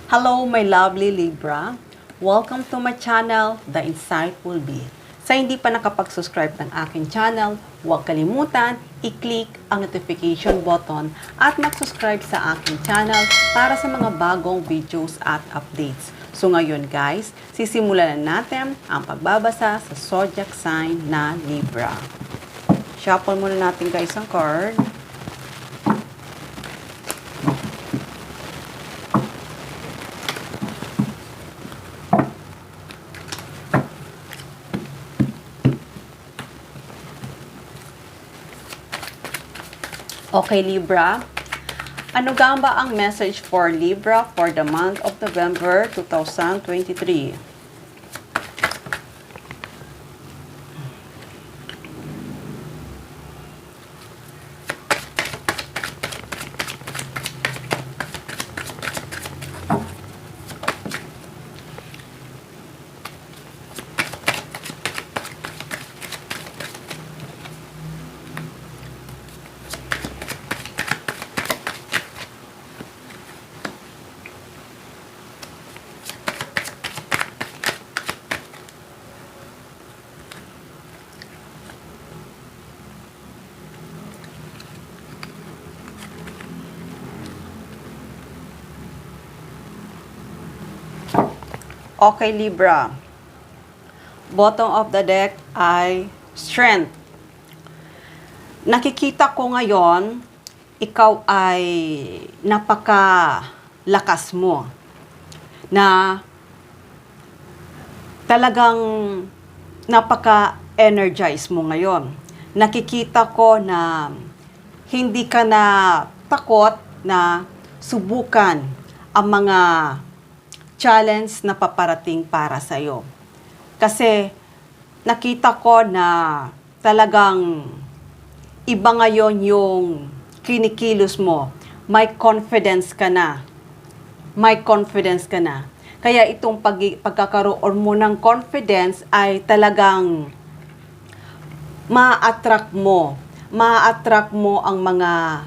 Hello, my lovely Libra. Welcome to my channel, The Insightful Bee. Sa hindi pa nakapag-subscribe ng aking channel, huwag kalimutan i-click ang notification button at mag-subscribe sa aking channel para sa mga bagong videos at updates. So ngayon guys, sisimulan na natin ang pagbabasa sa zodiac sign na Libra. Shuffle muna natin guys ang card. Okay, Libra. Ano nga ba ang message for Libra for the month of November 2023? Okay, Libra. Bottom of the deck ay strength. Nakikita ko ngayon, ikaw ay napakalakas mo. Na talagang napaka-energize mo ngayon. Nakikita ko na hindi ka na takot na subukan ang mga challenge na paparating para sa'yo. Kasi nakita ko na talagang iba ngayon yung kinikilos mo. May confidence ka na. May confidence ka na. Kaya itong pagkakaroon mo ng confidence ay talagang ma-attract mo. Ma-attract mo ang mga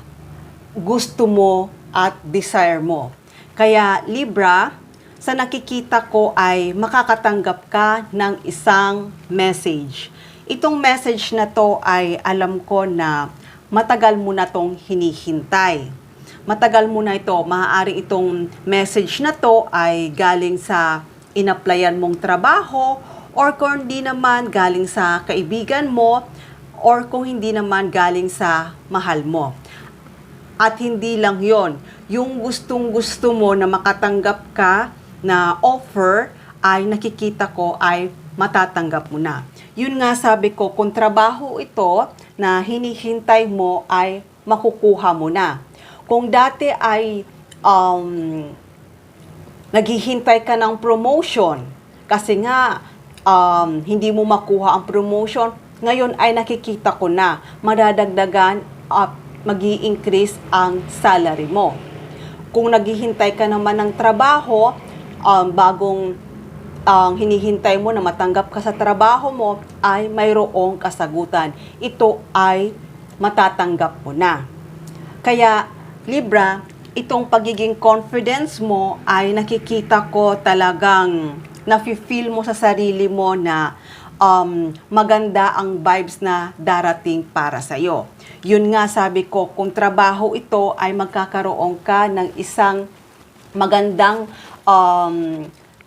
gusto mo at desire mo. Kaya Libra, sa nakikita ko ay makakatanggap ka ng isang message. Itong message na to ay alam ko na matagal mo na tong hinihintay. Matagal mo na ito. Maaari itong message na to ay galing sa in-applyan mong trabaho or kung hindi naman galing sa kaibigan mo or kung hindi naman galing sa mahal mo. At hindi lang yon, yung gustong-gusto mo na makatanggap ka na offer ay nakikita ko ay matatanggap mo na. Yun nga sabi ko, kung trabaho ito na hinihintay mo ay makukuha mo na. Kung dati ay naghihintay ka ng promotion kasi nga hindi mo makuha ang promotion, ngayon ay nakikita ko na madadagdagan at mag-i-increase ang salary mo. Kung naghihintay ka naman ng trabaho, bagong hinihintay mo na matanggap ka sa trabaho mo ay mayroong kasagutan. Ito ay matatanggap mo na. Kaya Libra, itong pagiging confidence mo ay nakikita ko talagang nafe-feel mo sa sarili mo na maganda ang vibes na darating para sa'yo. Yun nga sabi ko, kung trabaho ito ay magkakaroon ka ng isang magandang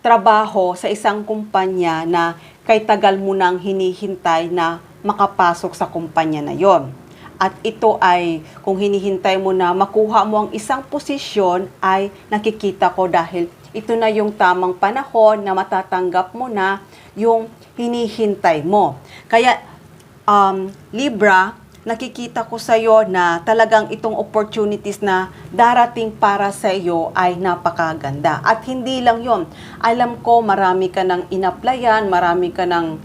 trabaho sa isang kumpanya na kay tagal mo nang hinihintay na makapasok sa kumpanya na yon. At ito ay, kung hinihintay mo na makuha mo ang isang posisyon, ay nakikita ko dahil ito na yung tamang panahon na matatanggap mo na yung hinihintay mo. Kaya, Libra, nakikita ko sa iyo na talagang itong opportunities na darating para sa iyo ay napakaganda. At hindi lang yon. Alam ko marami ka ng in-applyan, marami ka ng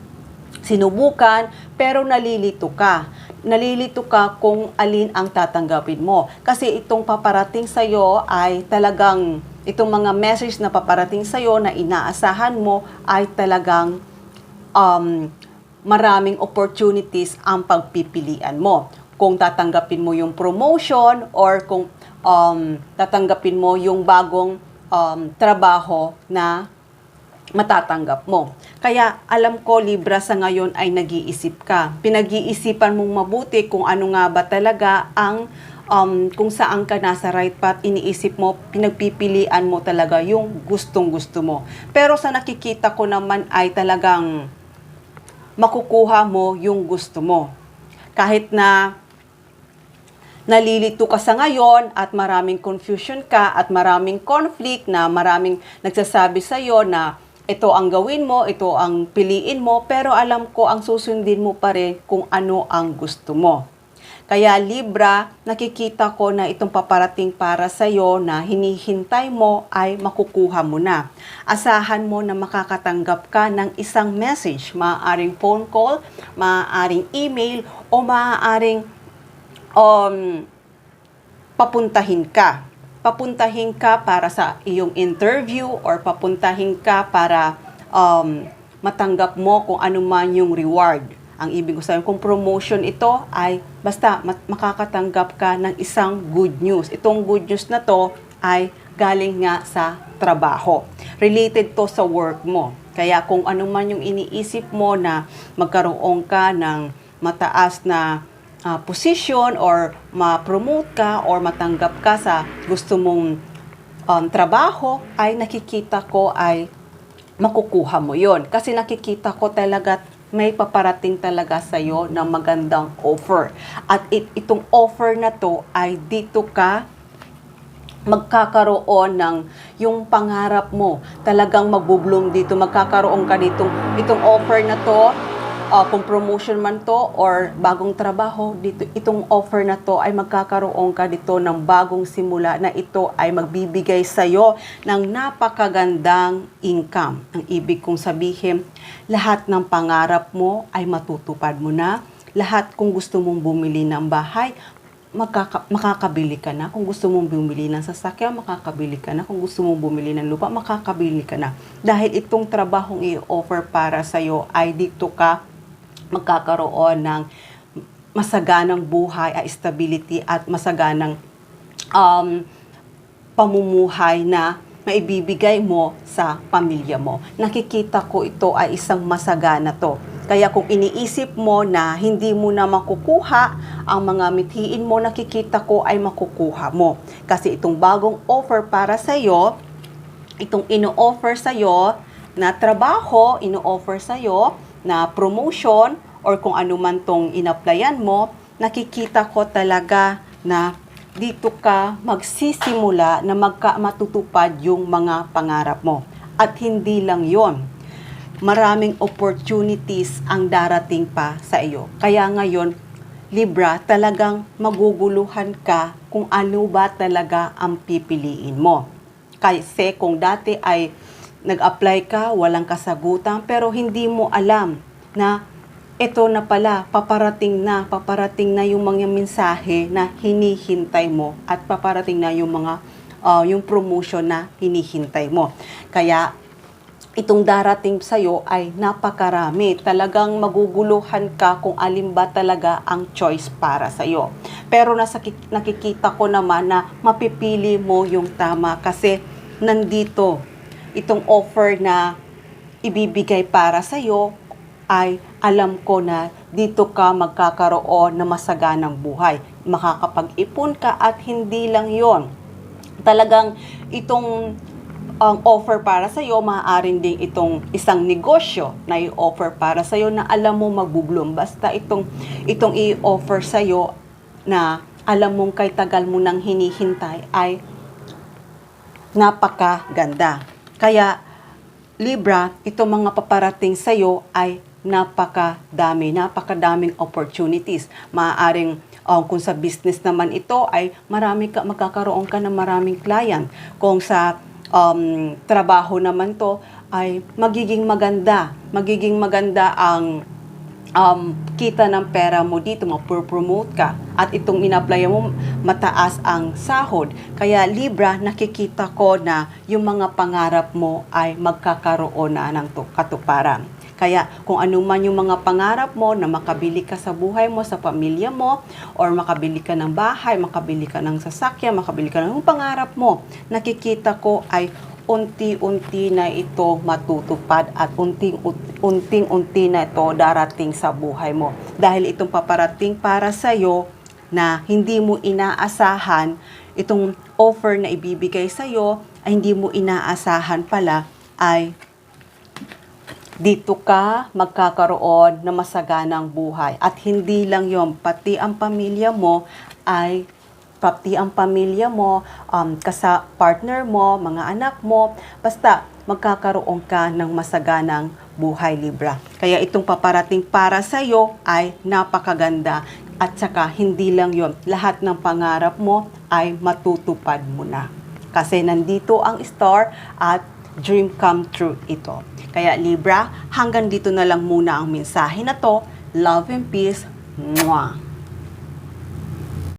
sinubukan, pero nalilito ka. Nalilito ka kung alin ang tatanggapin mo. Kasi itong paparating sa iyo ay talagang, itong mga message na paparating sa iyo na inaasahan mo ay talagang maraming opportunities ang pagpipilian mo. Kung tatanggapin mo yung promotion or kung tatanggapin mo yung bagong trabaho na matatanggap mo. Kaya alam ko, Libra, sa ngayon ay nag-iisip ka. Pinag-iisipan mong mabuti kung ano nga ba talaga ang kung saan ka nasa right path. Iniisip mo, pinagpipilian mo talaga yung gustong-gusto mo. Pero sa nakikita ko naman ay talagang makukuha mo yung gusto mo. Kahit na nalilito ka sa ngayon at maraming confusion ka at maraming conflict na maraming nagsasabi sa iyo na ito ang gawin mo, ito ang piliin mo, pero alam ko ang susundin mo pa rin kung ano ang gusto mo. Kaya Libra, nakikita ko na itong paparating para sa iyo na hinihintay mo ay makukuha mo na. Asahan mo na makakatanggap ka ng isang message, maaaring phone call, maaaring email, o maaaring papuntahin ka. Papuntahin ka para sa iyong interview or papuntahin ka para matanggap mo kung ano man yung reward. Ang ibig ko sabihin, kung promotion ito ay basta makakatanggap ka ng isang good news. Itong good news na to ay galing nga sa trabaho. Related to sa work mo. Kaya kung ano man yung iniisip mo na magkaroon ka ng mataas na position or ma-promote ka or matanggap ka sa gusto mong trabaho, ay nakikita ko ay makukuha mo yon. Kasi nakikita ko talaga may paparating talaga sa'yo ng magandang offer. At itong offer na to ay dito ka magkakaroon ng yung pangarap mo. Talagang magbubloom dito. Magkakaroon ka itong offer na to. Kung promotion man to or bagong trabaho, dito, itong offer na to ay magkakaroon ka dito ng bagong simula na ito ay magbibigay sa'yo ng napakagandang income. Ang ibig kong sabihin, lahat ng pangarap mo ay matutupad mo na. Lahat kung gusto mong bumili ng bahay, makakabili ka na. Kung gusto mong bumili ng sasakyan, makakabili ka na. Kung gusto mong bumili ng lupa, makakabili ka na. Dahil itong trabahong i-offer para sa'yo ay dito ka magkakaroon ng masaganang buhay, stability at masaganang pamumuhay na maibibigay mo sa pamilya mo. Nakikita ko ito ay isang masagana to. Kaya kung iniisip mo na hindi mo na makukuha ang mga mithiin mo, nakikita ko ay makukuha mo. Kasi itong bagong offer para sa iyo, itong ino-offer sa iyo na trabaho, ino-offer sa iyo na promotion or kung ano man tong in-applyan mo, nakikita ko talaga na dito ka magsisimula na matutupad yung mga pangarap mo. At hindi lang yon, maraming opportunities ang darating pa sa iyo. Kaya ngayon, Libra, talagang maguguluhan ka kung ano ba talaga ang pipiliin mo. Kasi kung dati ay nag-apply ka, walang kasagutan, pero hindi mo alam na ito na pala, paparating na yung mga mensahe na hinihintay mo at paparating na yung mga yung promotion na hinihintay mo. Kaya itong darating sa'yo ay napakarami. Talagang maguguluhan ka kung alin ba talaga ang choice para sa'yo. Pero nakikita ko naman na mapipili mo yung tama kasi nandito itong offer na ibibigay para sa'yo ay alam ko na dito ka magkakaroon na masaganang buhay. Makakapag-ipon ka at hindi lang yon. Talagang itong offer para sa'yo, maaaring din itong isang negosyo na i-offer para sa'yo na alam mo magbubloom. Basta itong i-offer sa'yo na alam mong kay tagal mo nang hinihintay ay napakaganda. Kaya, Libra, itong mga paparating sa'yo ay napakadaming opportunities. Maaaring, kung sa business naman ito, ay magkakaroon ka ng maraming client. Kung sa trabaho naman to, ay magiging maganda ang kita ng pera mo dito, mapropromote ka. At itong in-apply mo, mataas ang sahod. Kaya Libra, nakikita ko na yung mga pangarap mo ay magkakaroon na ng katuparan. Kaya kung ano man yung mga pangarap mo na makabili ka sa buhay mo, sa pamilya mo, or makabili ka ng bahay, makabili ka ng sasakyan, makabili ka ng pangarap mo, nakikita ko ay unti-unti na ito matutupad at unting-unti na ito darating sa buhay mo. Dahil itong paparating para sa'yo na hindi mo inaasahan, itong offer na ibibigay sa'yo ay hindi mo inaasahan pala ay dito ka magkakaroon ng masaganang buhay. At hindi lang yon, pati ang pamilya mo, partner mo, mga anak mo, basta magkakaroon ka ng masaganang buhay, Libra. Kaya itong paparating para sa'yo ay napakaganda. At saka hindi lang yon, lahat ng pangarap mo ay matutupad mo na. Kasi nandito ang star at dream come true ito. Kaya Libra, hanggang dito na lang muna ang mensahe na to. Love and peace. Mwah!